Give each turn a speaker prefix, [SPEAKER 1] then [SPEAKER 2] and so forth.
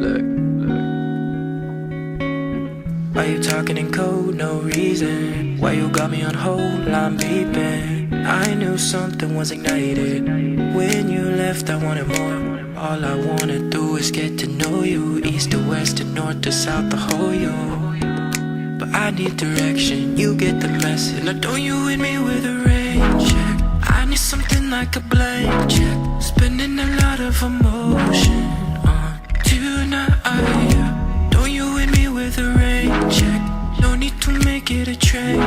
[SPEAKER 1] Look, look. Why you talking in code? No reason. Why you got me on hold? I'm beeping. I knew something was ignited. When you left, I wanted more. All I wanna do is get to know you. East to west to north to south, the whole you. But I need direction, you get the message. Now don't you hit me with a rain check. I need something like a blank check. Spending a lot of emotion on tonight. Don't you hit me with a rain check. No need to make it a trade.